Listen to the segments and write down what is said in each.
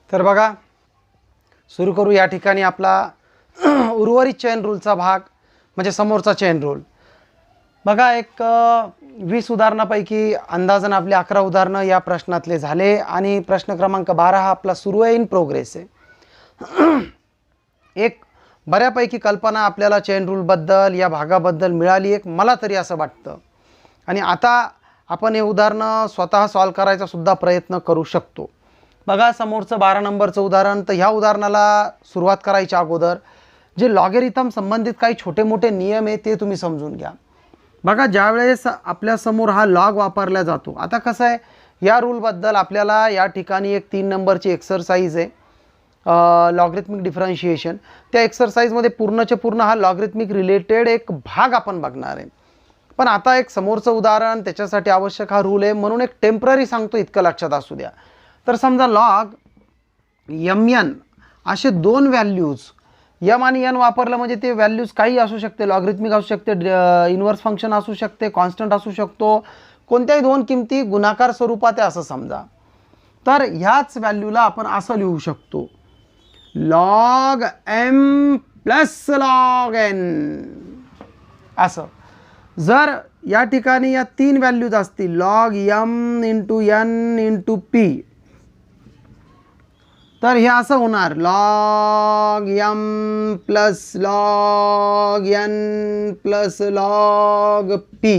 तर बघा, सुरू करू या ठिकाणी आपला उर्वरित चेन रूलचा भाग, म्हणजे समोरचा चेन रूल. बघा, एक 20 उदाहरणापैकी अंदाजन आपली 11 उदाहरणं या प्रश्नातले झाले आणि प्रश्न क्रमांक 12 हा आपला सुरू आहे, इन प्रोग्रेस आहे. एक बऱ्यापैकी कल्पना आपल्याला चेन रूलबद्दल या भागाबद्दल मिळाली, एक मला तरी असं वाटतं. आणि आता आपण हे उदाहरणं स्वतः सॉल्व करायचा सुद्धा प्रयत्न करू शकतो. बघा, समोरचं 12 नंबरचं उदाहरण. तर ह्या उदाहरणाला सुरुवात करायच्या अगोदर जे लॉगॅरिथम संबंधित काही छोटे मोठे नियम आहे ते तुम्ही समजून घ्या. बघा, ज्यावेळेस आपल्यासमोर हा लॉग वापरला जातो, आता कसं आहे, या रूलबद्दल आपल्याला या ठिकाणी एक 3 नंबरची एक्सरसाइज आहे, लॉगरिथमिक डिफरन्शिएशन. त्या एक्सरसाइजमध्ये पूर्णचे पूर्ण हा लॉगरिथमिक रिलेटेड एक भाग आपण बघणार आहे. पण आता एक समोरचं उदाहरण, त्याच्यासाठी आवश्यक हा रूल आहे, म्हणून एक टेम्पररी सांगतो, इतकं लक्षात असू द्या. तर समजा लॉग mn असे दोन व्हॅल्यूज, यम आणि एन वापरलं म्हणजे ते व्हॅल्यूज काही असू शकते, लॉगरिथमिक असू शकते, इन्व्हर्स फंक्शन असू शकते, कॉन्स्टंट असू शकतो, कोणत्याही दोन किमती गुणाकार स्वरूपात आहे असं समजा. तर ह्याच व्हॅल्यूला आपण असं लिहू शकतो, log m plus log n असं. जर या ठिकाणी या तीन व्हॅल्यूज असतील, log m into n into p, तर हे असं होणार, log m plus log n plus log p.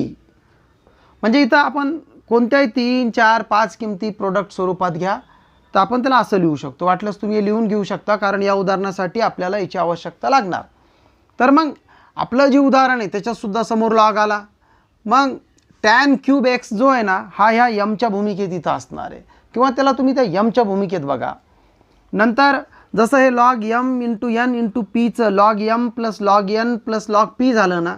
म्हणजे इथं आपण कोणत्याही 3, 4, 5 किमती प्रोडक्ट स्वरूपात घ्या, तर आपण त्याला असं लिहू शकतो. वाटल्यास तुम्ही हे लिहून घेऊ शकता, कारण या उदाहरणासाठी आपल्याला याची आवश्यकता लागणार. तर मग आपलं जे उदाहरण आहे त्याच्यातसुद्धा समोर लॉग आला, मग टॅन क्यूब एक्स जो आहे ना, हा ह्या यमच्या भूमिकेत इथं असणार आहे, किंवा त्याला तुम्ही त्या यमच्या भूमिकेत बघा. नंतर जसं हे log m into n into पीचं log m plus log n plus log p झालं ना,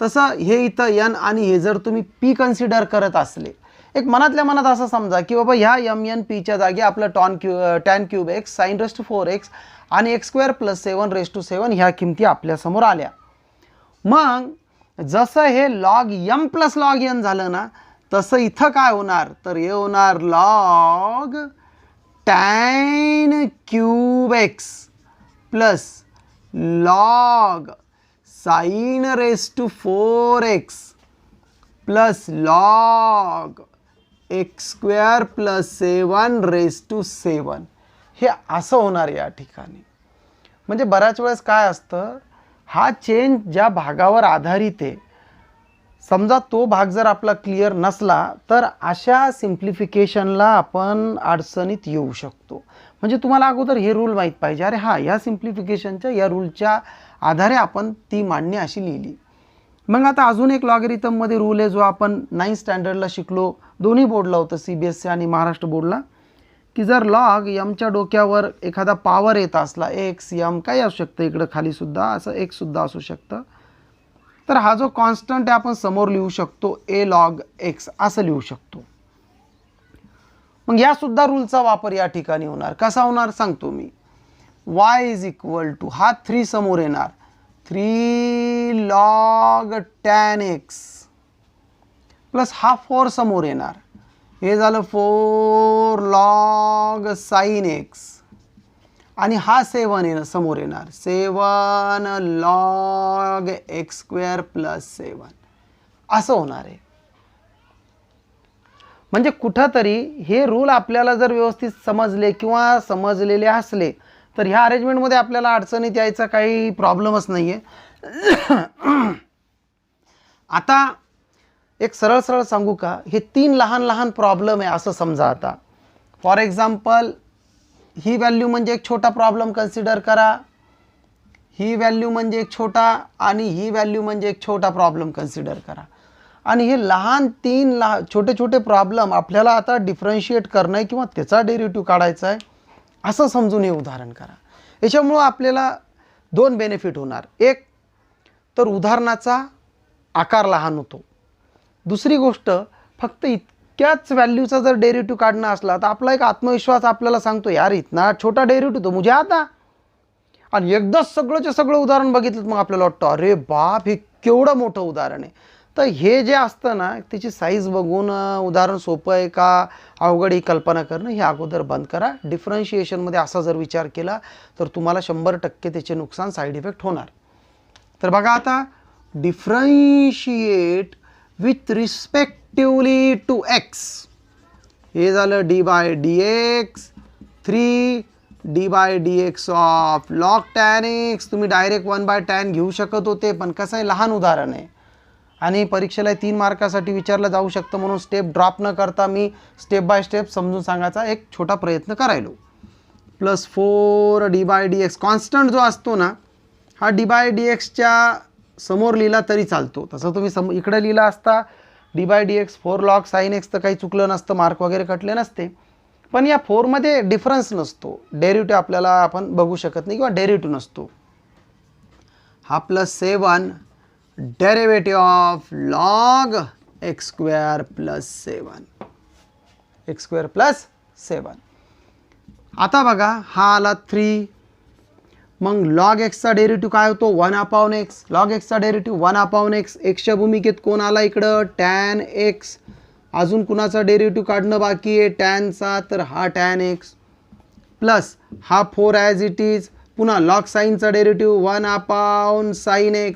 तसं हे इथं n आणि हे जर तुम्ही p कन्सिडर करत असले, एक मनातल्या मनात असं समजा की बाबा ह्या m n pच्या जागी आपलं tan cube x sine raise to 4x आणि x square plus 7 raise to 7 ह्या किमती आपल्यासमोर आल्या. मग जसं हे log m plus log n झालं ना, तसं इथं काय होणार, तर हे होणार log tan cube x plus log sine raise to 4x plus log x square plus 7 raise to 7. हे असं होणार या ठिकाणी. म्हणजे बऱ्याच वेळेस काय असतं, हा चेन ज्या भागावर आधारित आहे, समजा तो भाग जर आपला क्लिअर नसला तर अशा सिम्प्लिफिकेशनला आपण अडचणीत येऊ शकतो. म्हणजे तुम्हाला अगोदर हे रूल माहीत पाहिजे, अरे हा या सिम्प्लिफिकेशनच्या या रूलच्या आधारे आपण ती मांडणी अशी लिहिली. मग आता अजून एक लॉगरिथममध्ये रूल आहे जो आपण 9th स्टँडर्डला शिकलो, दोन्ही बोर्डला होतं, CBSE आणि महाराष्ट्र बोर्डला, की जर लॉग यमच्या डोक्यावर एखादा पॉवर येत असला, एक्स यम काही असू शकतं, इकडं खालीसुद्धा असं एक्ससुद्धा असू शकतं, तर हा जो कॉन्स्टंट आहे आपण समोर लिहू शकतो a लॉग x असं लिहू शकतो. मग यासुद्धा रूलचा वापर या ठिकाणी होणार. कसा होणार सांगतो मी. y इज इक्वल टू, हा 3 समोर येणार, 3 लॉग टॅन एक्स प्लस हा 4 समोर येणार, हे झालं 4 लॉग साइन एक्स, आणि हा 7 समोर येणार, 7 लॉग एक्स स्क्वेअर प्लस 7 असं होणार आहे. म्हणजे कुठंतरी हे रूल आपल्याला जर व्यवस्थित समजले किंवा समजलेले असले तर ह्या अरेंजमेंटमध्ये आपल्याला अडचणीत यायचा काही प्रॉब्लेमच नाही आहे. आता एक सरळ सरळ सांगू का, हे 3 लहान लहान प्रॉब्लेम आहे असं समजा. आता फॉर एक्झाम्पल, ही व्हॅल्यू म्हणजे एक छोटा प्रॉब्लेम कन्सिडर करा, ही व्हॅल्यू म्हणजे एक छोटा, आणि ही व्हॅल्यू म्हणजे एक छोटा प्रॉब्लेम कन्सिडर करा. आणि हे लहान 3 छोटे छोटे प्रॉब्लेम आपल्याला आता डिफरन्शिएट करणं आहे किंवा त्याचा डेरिव्हेटिव्ह काढायचा आहे असं समजून हे उदाहरण करा. याच्यामुळं आपल्याला 2 बेनिफिट होणार. एक तर उदाहरणाचा आकार लहान होतो. दुसरी गोष्ट, फक्त इतक्याच व्हॅल्यूचा जर डेरिव्हेटिव्ह काढणं असला तर आपला एक आत्मविश्वास आपल्याला सांगतो, यार इतना छोटा डेरिव्हेटिव्ह तो मुझे आता. आणि एकदाच सगळंच्या सगळं उदाहरण बघितलं मग आपल्याला वाटतं, अरे बाप, हे केवढं मोठं उदाहरण आहे. तर हे जे असतं ना त्याची साईज बघून उदाहरण सोपं आहे का अवघड ही कल्पना करणं हे अगोदर बंद करा. डिफरन्शिएशनमध्ये असा जर विचार केला तर तुम्हाला 100% त्याचे नुकसान साईड इफेक्ट होणार. तर बघा आता differentiate with respectively to x, हे झालं d by D x 3 d by D x of log tan x. तुम्ही डायरेक्ट 1/tan घेऊ शकत होते, पण कसं आहे लहान उदाहरण आहे आणि परीक्षेला 3 मार्कासाठी विचारलं जाऊ शकतं, म्हणून स्टेप ड्रॉप न करता मी स्टेप बाय स्टेप समजून सांगायचा एक छोटा प्रयत्न करायलो. Plus 4 D by D X constant जो असतो ना हा डी बाय डी एक्सच्या समोर लिहिला तरी चालतो. तसं तुम्ही इकडे लिहिला असता d by D x 4 log sine x तर काही चुकलं नसतं, मार्क वगैरे कटले नसते. पण या 4मध्ये डिफरन्स नसतो, डेरिव्हेटिव्ह आपल्याला आपण बघू शकत नाही किंवा डेरिव्हेटिव्ह नसतो. हा plus 7 derivative of log x square plus 7 x square plus 7. आता बघा हा आला 3, मग लॉग एक्सचा डेरिव्हेटिव्ह काय होतो 1/x. लॉग एक्सचा डेरिव्हेटिव्ह 1/x. एक्सच्या भूमिकेत कोण आला इकडं टॅन एक्स. अजून कुणाचा डेरिव्हेटिव्ह काढणं बाकी आहे टॅनचा, तर हा टॅन एक्स प्लस हा 4 ॲज इट इज. पुन्हा लॉग साईनचा डेरिव्हेटिव्ह 1/sin x.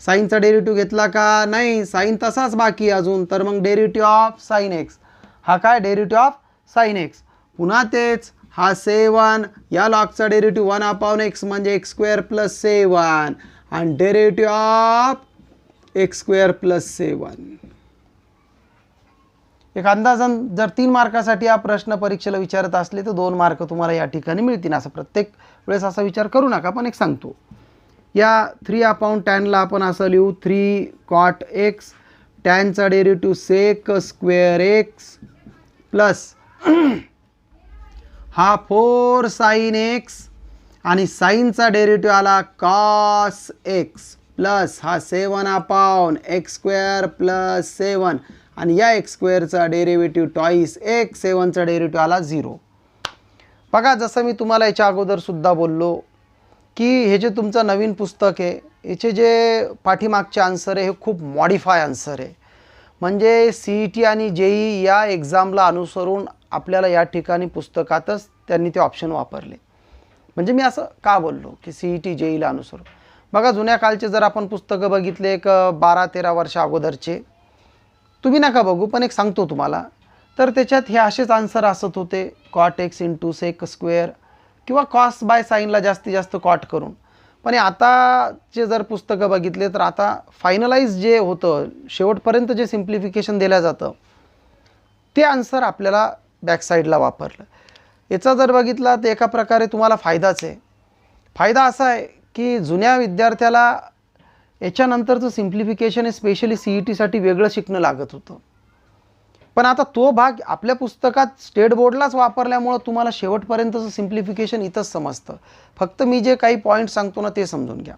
साईनचा डेरिव्हेटिव्ह घेतला का नाही, साईन तसाच बाकी अजून, तर मग डेरिव्हेटिव्ह ऑफ साईन एक्स. हा काय डेरिव्हेटिव्ह ऑफ साईन एक्स. पुन्हा तेच हा 7 या लॉगचा डेरिव्हेटिव्ह 1/x म्हणजे एक्स स्क्वेअर प्लस 7 आणि derivative of x square plus 7. एक अंदाजन जर 3 मार्कासाठी हा प्रश्न परीक्षेला विचारत असले तर 2 मार्क तुम्हाला या ठिकाणी मिळतील. असं प्रत्येक वेळेस असा विचार करू नका, पण एक सांगतो या 3/tan आपण असं लिहू 3 cot x. टॅनचा derivative sec square X plus हा 4 sin x आणि साईनचा डेरिव्हेटिव्ह आला cos x प्लस हा 7/x स्क्वेअर प्लस 7 आणि या एक्स स्क्वेअरचा डेरिव्हेटिव्ह टॉईस एक्स. 7चा डेरिव्हेटिव्ह आला 0. बघा जसं मी तुम्हाला याच्या अगोदर सुद्धा बोललो की हे जे तुमचं नवीन पुस्तक आहे याचे जे पाठीमागचे आन्सर आहे हे खूप मॉडिफाय आन्सर आहे. म्हणजे CET आणि JEE या एक्झामला अनुसरून आपल्याला या ठिकाणी पुस्तकातच त्यांनी ते ऑप्शन वापरले. म्हणजे मी असं का बोललो की CET JEEला अनुसरून. बघा जुन्या कालचे जर आपण पुस्तकं बघितले एक 12-13 वर्ष अगोदरचे, तुम्ही नका बघू पण एक सांगतो तुम्हाला, तर त्याच्यात हे असेच आन्सर असत होते cot x into sec square किंवा कॉस बाय साईनला जास्तीत जास्त कॉट करून. पण आताचे जर पुस्तकं बघितले तर आता फायनलाइज जे होतं शेवटपर्यंत जे सिम्प्लिफिकेशन दिलं जातं ते आन्सर आपल्याला बॅकसाईडला वापरलं. याचा जर बघितला तर एका प्रकारे तुम्हाला फायदाच आहे. फायदा असा आहे की जुन्या विद्यार्थ्याला याच्यानंतरचं सिम्प्लिफिकेशन हे स्पेशली CETसाठी वेगळं शिकणं लागत होतं. पण आता तो भाग आपल्या पुस्तकात स्टेट बोर्डलाच वापरल्यामुळं तुम्हाला शेवटपर्यंतचं सिम्प्लिफिकेशन इथंच समजतं. फक्त मी जे काही पॉईंट सांगतो ना ते समजून घ्या.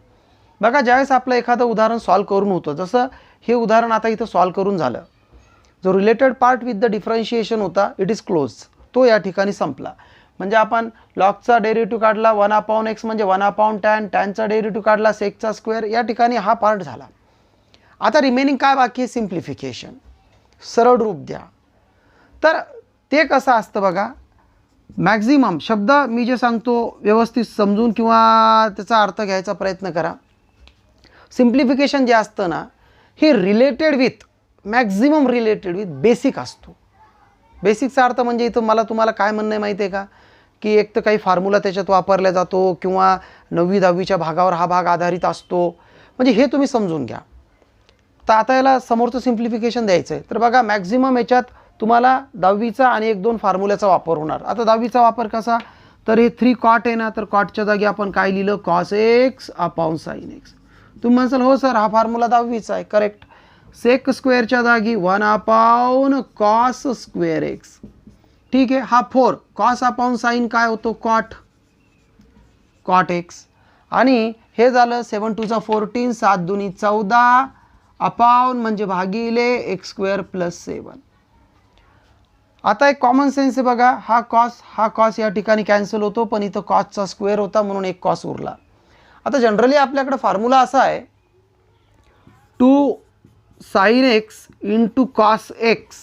बघा ज्यावेळेस आपलं एखादं उदाहरण सॉल्व करून होतं, जसं हे उदाहरण आता इथं सॉल्व करून झालं, जो related part with the differentiation होता इट इज क्लोज, तो या ठिकाणी संपला. म्हणजे आपण लॉगचा डेरिव्हेटिव्ह काढला 1/x म्हणजे 1/tan, टॅनचा डेरिव्हेटिव्ह काढला सेकचा स्क्वेअर, या ठिकाणी हा पार्ट झाला. आता रिमेनिंग काय बाकी आहे सिम्प्लिफिकेशन. सरळ रूप द्या. तर ते कसं असतं बघा, मॅक्झिमम शब्द मी जे सांगतो व्यवस्थित समजून किंवा त्याचा अर्थ घ्यायचा प्रयत्न करा. सिम्प्लिफिकेशन जे असतं ना हे related with maximum related with basic असतो. बेसिकचा अर्थ म्हणजे इथं मला तुम्हाला काय म्हणणं आहे माहिती आहे का, की एक तर काही फॉर्म्युला त्याच्यात वापरला जातो किंवा 9वी-10वीच्या भागावर हा भाग आधारित असतो. म्हणजे हे तुम्ही समजून घ्या. तर आता याला समोरचं सिम्प्लिफिकेशन द्यायचं आहे तर बघा मॅक्झिमम याच्यात तुम्हाला 10वीचा आणि 1-2 फॉर्म्युल्याचा वापर होणार. आता 10वीचा वापर कसा, तर हे 3 cot आहे ना, तर कॉटच्या जागी आपण काय लिहिलं cos x upon sin x. तुम्ही म्हणसाल हो सर हा फॉर्म्युला 10वीचा आहे, करेक्ट. सेक स्क्वेअरच्या जागी 1/cos स्क्वेअर एक्स. ठीक आहे. हा 4 cos अपॉन साईन काय होतो cot x आणि हे झालं 7 × 2 = 14, 7 × 2 = 14 अपॉन म्हणजे भागिले एक्स स्क्वेअर प्लस 7. आता एक कॉमन सेन्स आहे बघा, हा कॉस या ठिकाणी कॅन्सल होतो, पण इथं कॉसचा स्क्वेअर होता म्हणून एक कॉस उरला. आता जनरली आपल्याकडे फॉर्म्युला असा आहे 2 sine x into cos x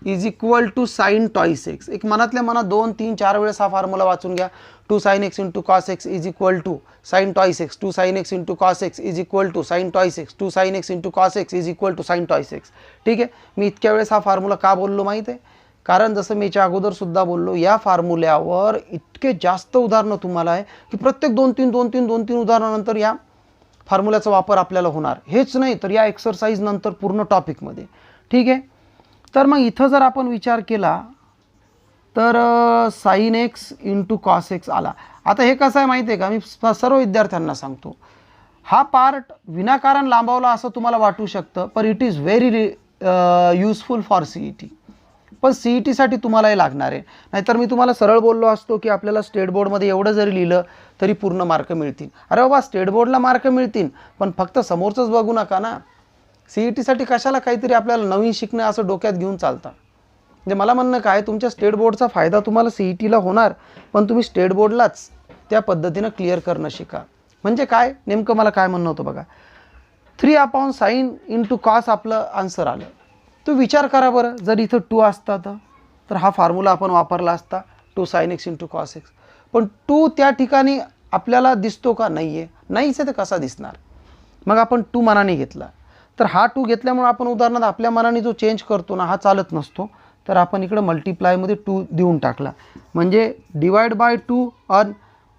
is equal to sine twice x. एक मनातल्या मनात 2, 3, 4 वेळेस हा फॉर्म्युला वाचून घ्या. 2 sine x into cos x is equal to sine twice x. 2 sine x into cos x is equal to sine twice x. 2 sine x into cos x is equal to sine twice x. ठीक आहे. मी इतक्या वेळेस हा formula का बोललो माहीत आहे? कारण जसं मी याच्या अगोदर सुद्धा बोललो, या फॉर्म्युल्यावर इतके जास्त उदाहरणं तुम्हाला आहे की प्रत्येक 2-3 उदाहरणानंतर या फॉर्म्युल्याचा वापर आपल्याला होणार. हेच नाही तर या एक्सरसाइज नंतर पूर्ण टॉपिकमध्ये. ठीक आहे. तर मग इथं जर आपण विचार केला तर sine x into cos x आला. आता हे कसं आहे माहिती आहे का, मी सर्व विद्यार्थ्यांना सांगतो, हा पार्ट विनाकारण लांबवला असं तुम्हाला वाटू शकतं, पण it is very useful for CET. पण CETसाठी तुम्हाला हे लागणार आहे. नाहीतर मी तुम्हाला सरळ बोललो असतो की आपल्याला स्टेट बोर्डमध्ये एवढं जरी लिहिलं तरी पूर्ण मार्क मिळतील. अरे बाबा, स्टेट बोर्डला मार्क मिळतील, पण फक्त समोरचंच बघू नका ना. CETसाठी कशाला काहीतरी आपल्याला नवीन शिकणं असं डोक्यात घेऊन चालतं. म्हणजे मला म्हणणं काय, तुमच्या स्टेट बोर्डचा फायदा तुम्हाला CETला होणार, पण तुम्ही स्टेट बोर्डलाच त्या पद्धतीनं क्लिअर करणं शिका. म्हणजे काय नेमकं मला काय म्हणणं होतं बघा, 3/sin इंटू कॉस आपलं आन्सर आलं. तो विचार करा बरं, जर इथं 2 असता तर हा फॉर्म्युला आपण वापरला असता 2 sin x into cos x. पण 2 त्या ठिकाणी आपल्याला दिसतो का? नाही आहे. नाहीच आहे तर कसा दिसणार? मग आपण 2 मनाने घेतला, तर हा 2 घेतल्यामुळे आपण उदाहरणार्थ आपल्या मनाने जो चेंज करतो ना, हा चालत नसतो. तर आपण इकडं मल्टिप्लायमध्ये 2 देऊन टाकला, म्हणजे डिवाइड बाय 2 आणि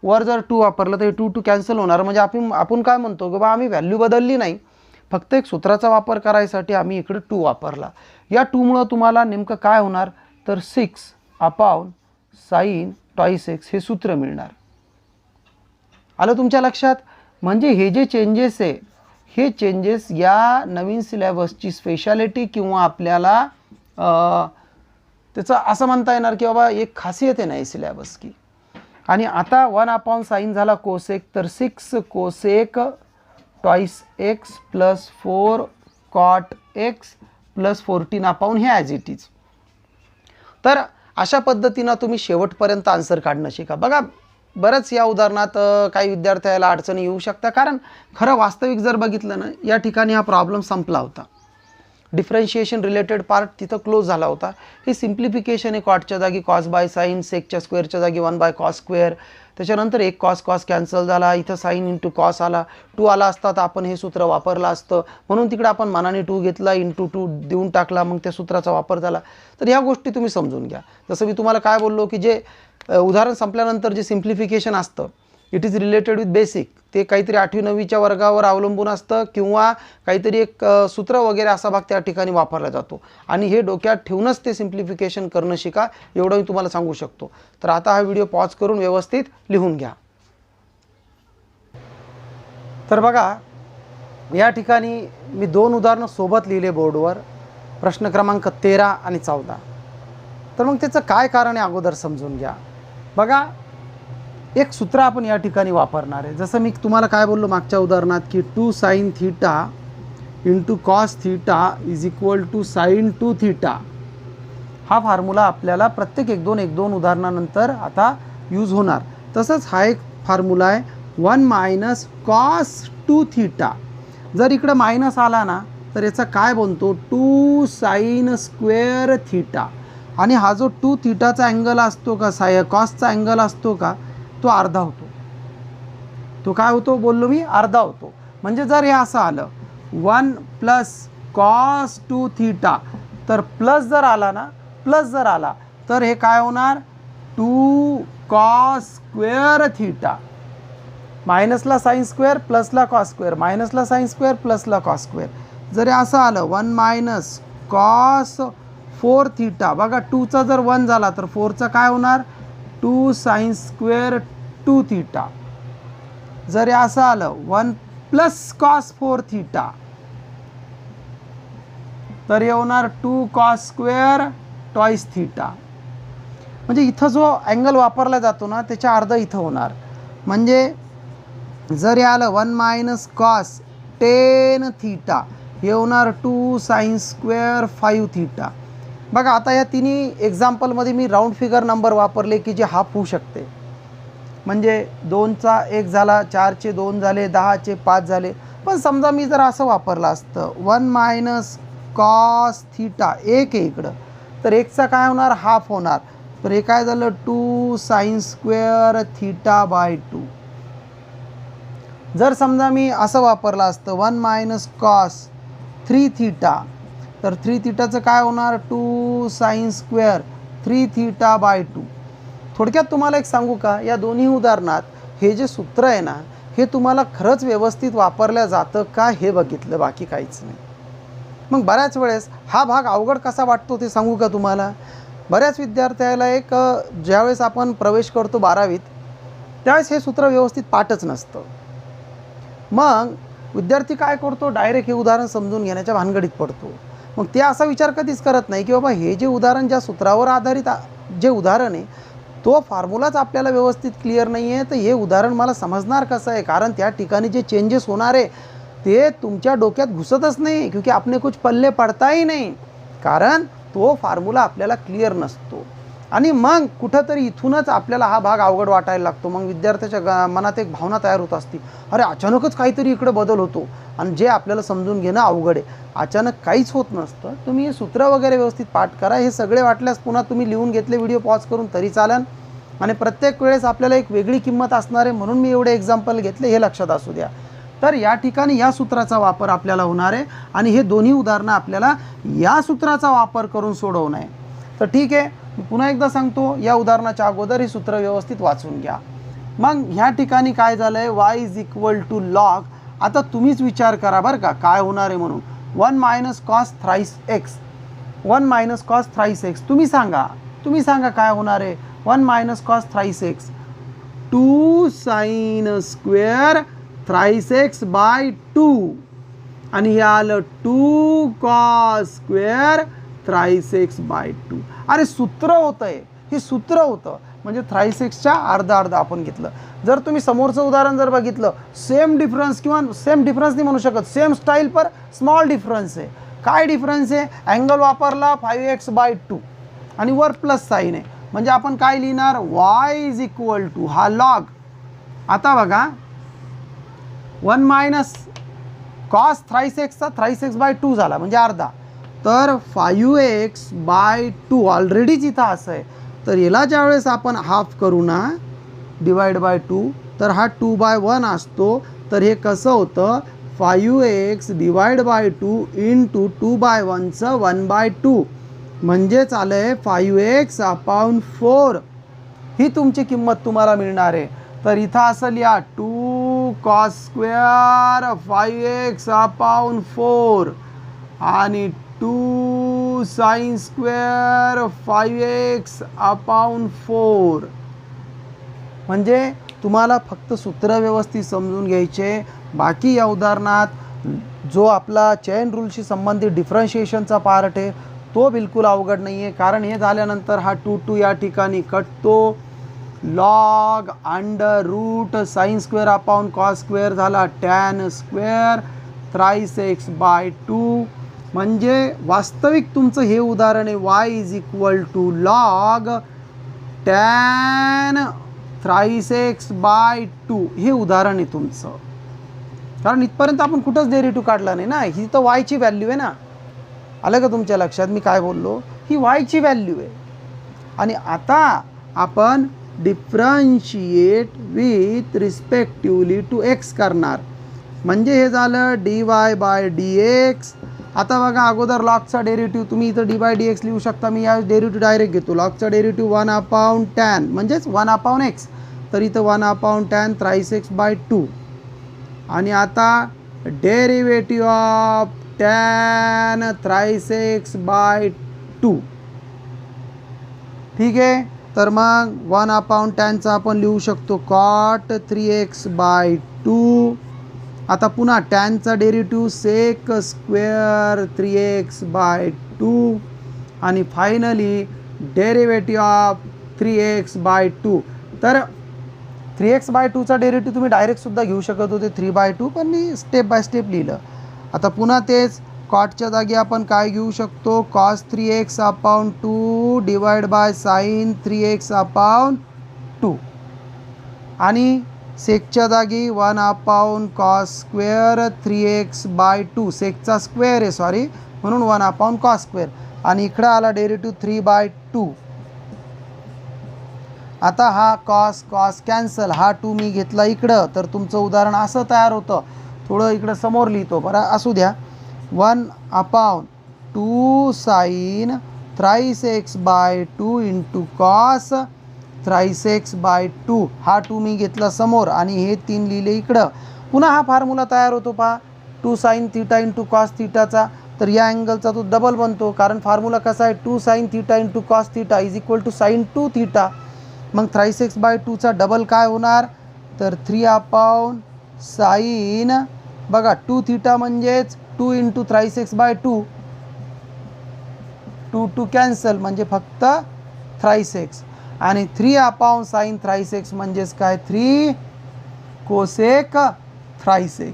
वर जर 2 वापरलं तर 2 कॅन्सल होणार. म्हणजे आपण काय म्हणतो की बा आम्ही व्हॅल्यू बदलली नाही, फक्त एक सूत्राचा वापर करायसाठी आम्ही इकडे 2 वापरला. या 2मुळं तुम्हाला नेमकं काय होणार तर 6/sin टॉईस एक्स हे सूत्र मिळणार. आलं तुमच्या लक्षात? म्हणजे हे जे चेंजेस आहे, हे चेंजेस या नवीन सिलेबसची स्पेशालिटी किंवा आपल्याला त्याचं असं म्हणता येणार की बाबा एक खासियत आहे नाही सिलेबस की. आणि आता 1/sin झाला कोसेक, तर 6 cosec twice x plus 4 cot x plus 14/, हे ॲज इट इज. तर अशा पद्धतीनं तुम्ही शेवटपर्यंत आन्सर काढणं शिका. बघा, बरंच या उदाहरणात काही विद्यार्थ्याला अडचणी येऊ शकतात, कारण खरं वास्तविक जर बघितलं ना, या ठिकाणी हा प्रॉब्लेम संपला होता. डिफरन्शिएशन रिलेटेड पार्ट तिथं क्लोज झाला होता. हे सिम्प्लिफिकेशन आहे, कॉटच्या जागी कॉस बाय साईन, सेकच्या स्क्वेअरच्या जागी 1/cos स्क्वेअर, त्याच्यानंतर एक कॉस कॅन्सल झाला, इथं साईन इंटू कॉस आला. 2 आला असता तर आपण हे सूत्र वापरलं असतं, म्हणून तिकडे आपण मनाने 2 घेतला, इंटू 2 देऊन टाकला, मग त्या सूत्राचा वापर झाला. तर ह्या गोष्टी तुम्ही समजून घ्या. जसं मी तुम्हाला काय बोललो की जे उदाहरण संपल्यानंतर जे सिम्प्लिफिकेशन असतं, it is related with basic, ते काहीतरी 8वी-9वीच्या वर्गावर अवलंबून असतं, किंवा काहीतरी एक सूत्र वगैरे असा भाग त्या ठिकाणी वापरला जातो. आणि हे डोक्यात ठेवूनच ते सिम्प्लिफिकेशन करणं शिका, एवढं मी तुम्हाला सांगू शकतो. तर आता हा व्हिडिओ पॉज करून व्यवस्थित लिहून घ्या. तर बघा, या ठिकाणी मी 2 उदाहरणं सोबत लिहिले बोर्डवर, प्रश्न क्रमांक 13 आणि 14. तर मग त्याचं काय कारण आहे अगोदर समजून घ्या. बघा, एक सूत्र आपण या ठिकाणी वापरणार आहे. जसं मी तुम्हाला काय बोललो मागच्या उदाहरणात की 2 sin theta into cos theta is equal to sine 2 theta. हा फॉर्म्युला आपल्याला प्रत्येक 1-2 उदाहरणानंतर आता यूज होणार. तसंच हा एक फॉर्म्युला आहे 1 - cos 2 थीटा. जर इकडं मायनस आला ना, तर याचा काय बनतो 2 sin स्क्वेअर थीटा. आणि हा जो 2 थीटाचा अँगल असतो का, कॉसचा अँगल असतो का, तो अर्धा होतो. तो काय होतो बोललो मी, अर्धा होतो. म्हणजे जर हे असं आलं 1 + cos 2 थीटा, तर प्लस जर आला ना, प्लस जर आला तर हे काय होणार 2 cos स्क्वेअर थीटा. मायनसला साईन स्क्वेअर, प्लसला कॉस स्क्वेअर, मायनसला साईन स्क्वेअर, प्लसला कॉस स्क्वेअर. जर असं आलं 1 - cos 4 थीटा, बघा 2चा जर 1 झाला तर 4चा काय होणार 2 sin स्क्वेअर 2 थीटा. जर असं आलं 1 + cos 4 थीटा, तर हे होणार 2 cos स्क्वेअर टॉईस थीटा. म्हणजे इथं जो अँगल वापरला जातो ना, त्याच्या अर्ध इथं होणार. म्हणजे जर हे आलं 1 - cos 10 थीटा, हे होणार 2 sin स्क्वेअर 5 थीटा. बघा, आता या तिन्ही एक्झाम्पलमध्ये मी राऊंड फिगर नंबर वापरले की जे हाफ होऊ शकते. म्हणजे 2चा 1 झाला, 4चे 2 झाले, 10चे 5 झाले. पण समजा मी जर असं वापरलं असतं 1 मायनस कॉस थीटा, एक आहे इकडं, तर एकचा काय होणार, हाफ होणार, तर हे काय झालं 2 साइन स्क्वेअर थीटा बाय 2. जर समजा मी असं वापरलं असतं 1 मायनस कॉस 3 थीटा, तर 3 थीटाचं काय होणार 2 साइन स्क्वेअर 3 थीटा बाय 2. थोडक्यात तुम्हाला एक सांगू का, या दोन्ही उदाहरणात हे जे सूत्र आहे ना, हे तुम्हाला खरंच व्यवस्थित वापरलं जातं का हे बघितलं, बाकी काहीच नाही. मग बऱ्याच वेळेस हा भाग अवघड कसा वाटतो ते सांगू का तुम्हाला. बऱ्याच विद्यार्थ्याला एक ज्यावेळेस आपण प्रवेश करतो 12वीत, त्यावेळेस हे सूत्र व्यवस्थित पाठच नसतं. मग विद्यार्थी काय करतो, डायरेक्ट हे उदाहरण समजून घेण्याच्या भानगडीत पडतो. मग ते असा विचार कधीच करत नाही की बाबा हे जे उदाहरण, ज्या सूत्रावर आधारित जे उदाहरण आहे, तो फॉर्म्युलाच आपल्याला व्यवस्थित क्लिअर नाही आहे, तर हे उदाहरण मला समजणार कसं आहे. कारण त्या ठिकाणी जे चेंजेस होणार आहे ते तुमच्या डोक्यात घुसतच नाही, क्योंकि आपने कुछ पल्ले पडताही नाही, कारण तो फॉर्म्युला आपल्याला क्लिअर नसतो. आणि मग कुठंतरी इथूनच आपल्याला हा भाग अवघड वाटायला लागतो. मग विद्यार्थ्याच्या मनात एक भावना तयार होत असते, अरे अचानकच काहीतरी इकडे बदल होतो आणि जे आपल्याला समजून घेणं अवघड आहे. अचानक काहीच होत नसतं. तुम्ही हे सूत्र वगैरे व्यवस्थित पाठ करा. हे सगळे वाटल्यास पुन्हा तुम्ही लिहून घेतले व्हिडिओ पॉज करून तरी चालेल. आणि प्रत्येक वेळेस आपल्याला एक वेगळी किंमत असणार आहे, म्हणून मी एवढे एक्झाम्पल घेतले, हे लक्षात असू द्या. तर या ठिकाणी या सूत्राचा वापर आपल्याला होणार आहे आणि हे दोन्ही उदाहरणं आपल्याला या सूत्राचा वापर करून सोडवणं आहे. तर ठीक आहे, मी पुन्हा एकदा सांगतो, या उदाहरणाच्या अगोदर हे सूत्र व्यवस्थित वाचून घ्या. मग ह्या ठिकाणी काय झालं आहे, y is equal to log. आता तुम्हीच विचार करा बरं का काय होणार आहे म्हणून. 1 minus cos thrice x, 1 minus cos thrice x, तुम्ही सांगा काय होणार आहे. 1 minus cos thrice x 2 sine square thrice x by 2 आणि हे आलं 2 cos square thrice x by 2. अरे सूत्र होतं हे सूत्र होतं, म्हणजे थ्राईस एक्सच्या अर्धा आपण घेतलं. जर तुम्ही समोरचं उदाहरण जर बघितलं, सेम डिफरन्स किंवा सेम डिफरन्स नाही म्हणू शकत, सेम स्टाईल पर स्मॉल डिफरन्स आहे. काय डिफरन्स आहे, अँगल वापरला 5x/2 आणि वर प्लस साईन आहे, म्हणजे आपण काय लिहिणार, y इज इक्वल टू हा लॉग. आता बघा 1 मायनस कॉस थ्राईस एक्सचा थ्राईस x/2 झाला म्हणजे अर्धा, तर 5x/2 ऑलरेडीच इथं असं आहे. तर याला ज्यावेळेस आपण हाफ करू ना, डिवाइड बाय 2, तर हा 2/1 असतो. तर हे कसं होतं, 5x डिवाइड बाय 2 इंटू 2/1चं 1/2, म्हणजेच आलं आहे 5x/4. ही तुमची किंमत तुम्हाला मिळणार आहे. तर इथं असं लिहा 2 कॉस स्क्वेअर 5x/4 आणि 2 साइन स्क्वेअर 5x/4. म्हणजे तुम्हाला फक्त सूत्र व्यवस्थित समजून घ्यायचे. बाकी या उदाहरणात जो आपला चेन रूलशी संबंधित डिफरन्शिएशनचा पार्ट आहे तो बिलकुल अवघड नाही आहे, कारण हे झाल्यानंतर हा 2 या ठिकाणी कटतो. Log under root sine square upon cos square झाला टॅन स्क्वेअर थ्राईस x/2. म्हणजे वास्तविक तुमचं हे उदाहरण आहे y is equal to log tan thrice x/2. हे उदाहरण आहे तुमचं, कारण इथपर्यंत आपण कुठंच डेरिव्हेटिव्ह काढला नाही ना. ही तर y ची व्हॅल्यू आहे ना. आलं का तुमच्या लक्षात मी काय बोललो, ही y ची व्हॅल्यू आहे. आणि आता आपण differentiate with respectively to x करणार, म्हणजे हे झालं dy/dx. आता बघा अगोदर लॉगचा डेरिव्हेटिव्ह तुम्ही इथं dy/dx लिहू शकता, मी या डेरिव्हेटिव्ह डायरेक्ट घेतो. लॉगचा डेरिव्हेटिव्ह 1/tan म्हणजेच 1/x, तर इथं 1/tan थ्राईस x/2. आणि आता derivative of tan thrice x/2. ठीक आहे, तर मग 1/tanचा आपण लिहू शकतो cot 3x/2. आता पुन्हा टॅनचा डेरिव्हेटिव्ह सेक स्क्वेअर 3x/2 आणि फायनली डेरिव्हेटिव्ह ऑफ 3x/2. तर 3x/2चा डेरिव्हेटिव्ह तुम्ही डायरेक्टसुद्धा घेऊ शकत होते 3/2, पण मी स्टेप बाय स्टेप लिहिलं. आता पुन्हा तेच कॉटच्या जागी आपण काय घेऊ शकतो, cos 3x/2 divide by sine 3x/2 आणि सेकच्या जागी 1/cos² 3x/2 सेकचा स्क्वेअर आहे सॉरी, म्हणून 1/cos². आणि इकडं आला डेरिव्हेटिव्ह 3/2. आता हा कॉस कॉस कॅन्सल, हा 2 मी घेतला इकडं, तर तुमचं उदाहरण असं तयार होतं. थोडं इकडं समोर लिहितो बरं, असू द्या. 1/2 sin thrice x/2 into cos thrice x/2. हा 2 मी घेतला समोर आणि हे 3 लिहिले इकडं. पुन्हा हा फॉर्म्युला तयार होतो पहा, 2 sin θ इंटू कॉस θचा. तर या अँगलचा तो डबल बनतो, कारण फॉर्म्युला कसा आहे, 2 sin θ into cos θ is equal to sin 2θ. मग थ्राईस x/2चा डबल काय होणार, तर 3/sin बघा 2θ म्हणजेच 2 इंटू थ्राईस x/2. 2 कॅन्सल म्हणजे फक्त थ्राईस x. आणि 3/sin थ्राईस x म्हणजेच काय, 3 कोसेक थ्राईस x.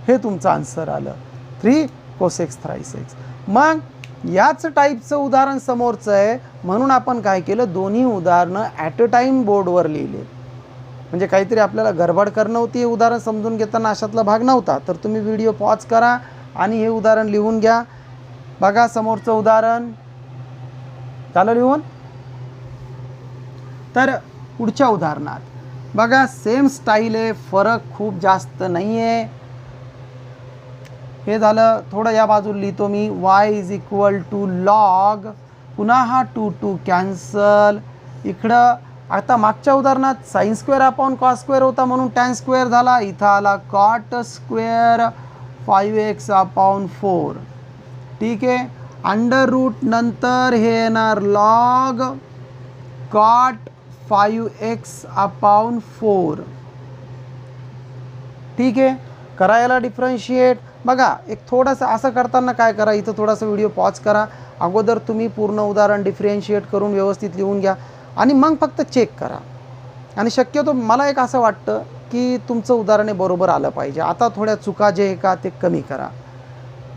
हे तुमचं आन्सर आलं, 3 कोसेक थ्राईस x. मग याच टाईपचं उदाहरण समोरचं आहे, म्हणून आपण काय केलं, दोन्ही उदाहरणं ॲट अ टाईम बोर्डवर लिहिले. म्हणजे काहीतरी आपल्याला गडबड करणं होती, हे उदाहरण समजून घेताना अशातला भाग नव्हता. तर तुम्ही व्हिडिओ पॉज करा आणि हे उदाहरण लिहून घ्या. बघा समोरचं उदाहरण झालं लिहून. तर पुढच्या उदाहरणात बघा सेम स्टाईल आहे, फरक खूप जास्त नाही आहे. हे झालं. थोडं या बाजूला लिहितो मी, y is equal to log, पुन्हा हा 2 कॅन्सल. इकडं आता मागच्या उदाहरणात sin² होता म्हणून tan² झाला, इथं आला cot² 5x/4. ठीक आहे. अंडर रूट नंतर हे येणार लॉग cot 5x/4. ठीक आहे. करायला डिफरन्शिएट. बघा एक थोडंसं असं करताना काय करा, इथं थोडासा व्हिडिओ पॉज करा. अगोदर तुम्ही पूर्ण उदाहरण डिफरन्शिएट करून व्यवस्थित लिहून घ्या आणि मग फक्त चेक करा. आणि शक्यतो मला एक असं वाटतं की तुमचं उदाहरण बरोबर आलं पाहिजे. आता थोड्या चुका जे आहे का ते कमी करा.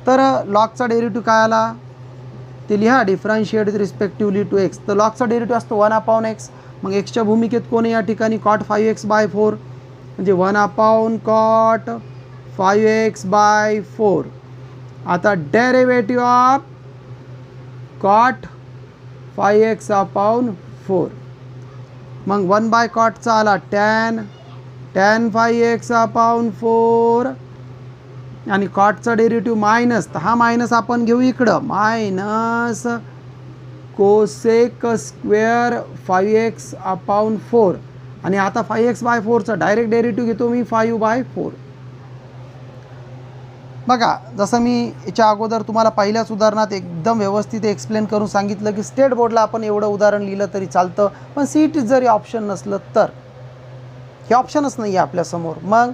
तर लॉगचा डेरिव्हेटिव्ह काय आला ते लिहा, differentiate with respectively to x. तर लॉगचा डेरिव्हेटिव्ह असतो 1/x. मग एक्सच्या भूमिकेत कोण आहे या ठिकाणी, cot 5x/4 म्हणजे 1/cot 5x/4. आता डेरिव्हेटिव्ह ऑफ cot 5x/4. मग 1/cotचा आला tan 5x/4 आणि कॉटचा डेरिव्हेटिव्ह मायनस, तर हा मायनस आपण घेऊ इकडं, मायनस कोसेक² 5x/4. आणि आता 5x/4चा डायरेक्ट डेरिव्हेटिव्ह घेतो मी 5/4. बघा जसं मी याच्या अगोदर तुम्हाला पहिल्याच उदाहरणात एकदम व्यवस्थित एक्सप्लेन करून सांगितलं की स्टेट बोर्डला आपण एवढं उदाहरण लिहिलं तरी चालतं, पण CET जरी ऑप्शन नसलं तर हे ऑप्शनच नाही आहे आपल्यासमोर. मग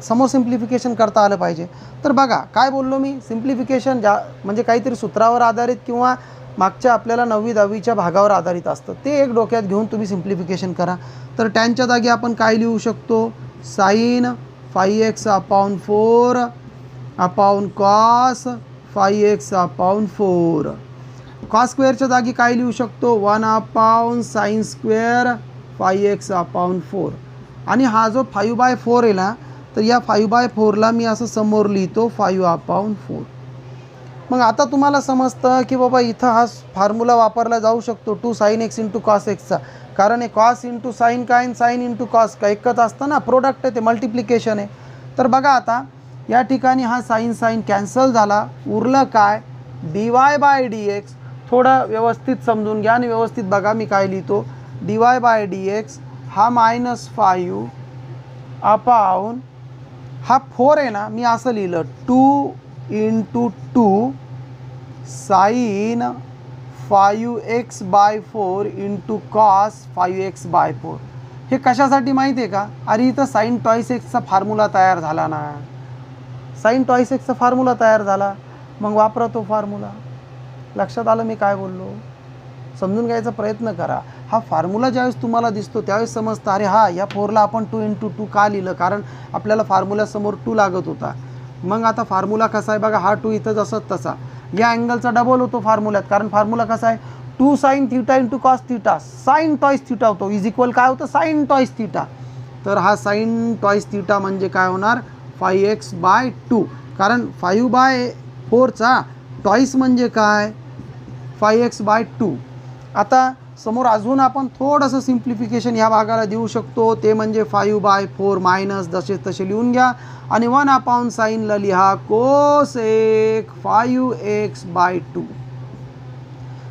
समोर सिम्प्लिफिकेशन करता आलं पाहिजे. तर बघा काय बोललो मी, सिम्प्लिफिकेशन म्हणजे काहीतरी सूत्रावर आधारित किंवा मागच्या आपल्याला 9वी 10वीच्या भागावर आधारित असतं, ते एक डोक्यात घेऊन तुम्ही सिम्प्लिफिकेशन करा. तर टॅनच्या जागी आपण काय लिहू शकतो, sin 5x/4 cos 5x/4. cos² जागी काय लिहू शकतो, 1/sin² 5x/4. आणि हा जो 5/4 आहे ना, तर या 5/4ला मी असं समोर लिहितो 5/4. मग आता तुम्हाला समजतं की बाबा इथं हा फॉर्म्युला वापरला जाऊ शकतो 2 sin x इंटू cos xचा, कारण हे cos इंटू साईन काय, साईन इंटू कॉस काय एकच असतं ना, प्रोडक्ट आहे ते, मल्टिप्लिकेशन आहे. तर बघा आता या ठिकाणी हा साईन कॅन्सल झाला, उरलं काय, dy/dx. थोडं व्यवस्थित समजून घ्या आणि व्यवस्थित बघा मी काय लिहितो, dy/dx हा -5 अपॉन हा 4 आहे ना, मी असं लिहिलं 2 into 2 sine 5x/4 into cos 5x/4. हे कशासाठी माहिती आहे का, अरे इथं साईन टॉईस एक्सचा फॉर्म्युला तयार झाला ना, साईन टॉईस एक्सचा फॉर्म्युला तयार झाला, मग वापरा तो फॉर्म्युला. लक्षात आलं मी काय बोललो, समजून घ्यायचा प्रयत्न करा. हा फॉर्म्युला ज्यावेळेस तुम्हाला दिसतो त्यावेळेस समजतं, अरे हा या 4ला आपण 2 इंटू 2 का लिहिलं, कारण आपल्याला फॉर्म्युल्यासमोर 2 लागत होता. मग आता फॉर्म्युला कसा आहे बघा, हा 2 इथं जसं तसा, या अँगलचा डबल होतो फॉर्म्युल्यात, कारण फॉर्म्युला कसा आहे 2 sine theta into cos theta, sine twice theta होतो, इज इक्वल काय होतं साइन टॉइस थीटा. तर हा साइन टॉइस थीटा म्हणजे काय होणार 5x/2, कारण 5/4चा टॉइस म्हणजे काय 5x/2. आता समोर अजून आपण थोडंसं सिम्प्लिफिकेशन ह्या भागाला देऊ शकतो, ते म्हणजे 5/4 मायनस जसे तसे लिहून घ्या आणि 1/साईनला लिहा कोसेक 5x/2.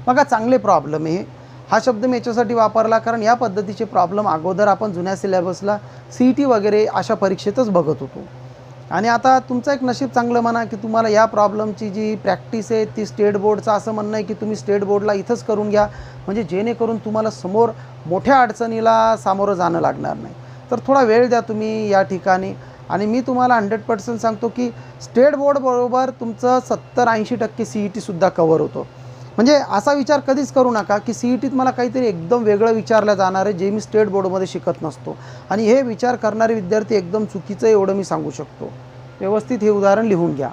बघा चांगले प्रॉब्लेम आहे. हा शब्द मी याच्यासाठी वापरला कारण या पद्धतीचे प्रॉब्लेम अगोदर आपण जुन्या सिलेबसला CET वगैरे अशा परीक्षेतच बघत होतो. आणि आता तुमचं एक नशीब चांगलं म्हणा की तुम्हाला या प्रॉब्लेमची जी प्रॅक्टिस आहे ती स्टेट बोर्डचं असं म्हणणं आहे की तुम्ही स्टेट बोर्डला इथंच करून घ्या, म्हणजे जेणेकरून तुम्हाला समोर मोठ्या अडचणीला सामोरं जाणं लागणार नाही. तर थोडा वेळ द्या तुम्ही या ठिकाणी. आणि मी तुम्हाला 100% सांगतो की स्टेट बोर्डबरोबर तुमचं 70-80% CETसुद्धा कवर होतो. म्हणजे असा विचार कधीच करू नका की CETत मला काहीतरी एकदम वेगळं विचारलं जाणार आहे जे मी स्टेट बोर्डमध्ये शिकत नसतो, आणि हे विचार करणारे विद्यार्थी एकदम चुकीचं आहे एवढं मी सांगू शकतो. व्यवस्थित हे उदाहरण लिहून घ्या.